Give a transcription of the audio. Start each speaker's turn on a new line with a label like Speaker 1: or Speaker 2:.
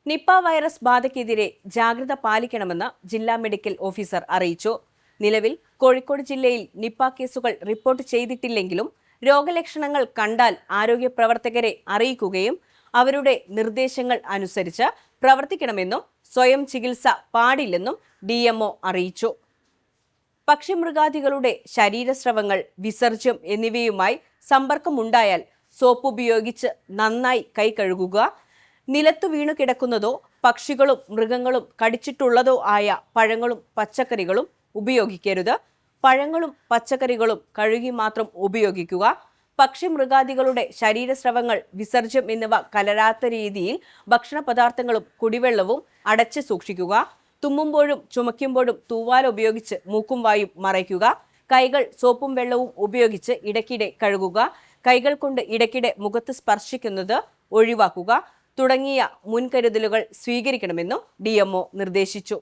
Speaker 1: Nipah virus ബാധയ്ക്കെതിരെ ജാഗ്രത പാലിക്കണമെന്ന് ജില്ലാ മെഡിക്കൽ ഓഫീസർ അറിയിച്ചു. നിലവിൽ കോഴിക്കോട് ജില്ലയിൽ നിപ്പ കേസുകൾ റിപ്പോർട്ട് ചെയ്തിട്ടില്ലെങ്കിലും രോഗലക്ഷണങ്ങൾ കണ്ടാൽ ആരോഗ്യ പ്രവർത്തകരെ അറിയിക്കുകയും അവരുടെ നിർദ്ദേശങ്ങൾ അനുസരിച്ച് പ്രവർത്തിക്കണമെന്നും സ്വയം ചികിത്സ പാടില്ലെന്നും DMO അറിയിച്ചു. പക്ഷിമൃഗാദികളുടെ ശരീരസ്രവങ്ങൾ, വിസർജ്യം എന്നിവയുമായി സമ്പർക്കമുണ്ടായാൽ സോപ്പ് ഉപയോഗിച്ച് നന്നായി കൈ കഴുകുക. നിലത്തു വീണു കിടക്കുന്നതോ പക്ഷികളും മൃഗങ്ങളും കടിച്ചിട്ടുള്ളതോ ആയ പഴങ്ങളും പച്ചക്കറികളും ഉപയോഗിക്കരുത്. പഴങ്ങളും പച്ചക്കറികളും കഴുകി മാത്രം ഉപയോഗിക്കുക. പക്ഷിമൃഗാദികളുടെ ശരീരസ്രവങ്ങൾ, വിസർജ്യം എന്നിവ കലരാത്ത രീതിയിൽ ഭക്ഷണ പദാർത്ഥങ്ങളും കുടിവെള്ളവും അടച്ചു സൂക്ഷിക്കുക. തുമ്മുമ്പോഴും ചുമയ്ക്കുമ്പോഴും തൂവാല ഉപയോഗിച്ച് മൂക്കും വായും മറയ്ക്കുക. കൈകൾ സോപ്പും വെള്ളവും ഉപയോഗിച്ച് ഇടയ്ക്കിടെ കഴുകുക. കൈകൾ കൊണ്ട് ഇടയ്ക്കിടെ മുഖത്ത് സ്പർശിക്കുന്നത് ഒഴിവാക്കുക തുടങ്ങിയ മുൻകരുതലുകൾ സ്വീകരിക്കണമെന്നും DMO നിർദ്ദേശിച്ചു.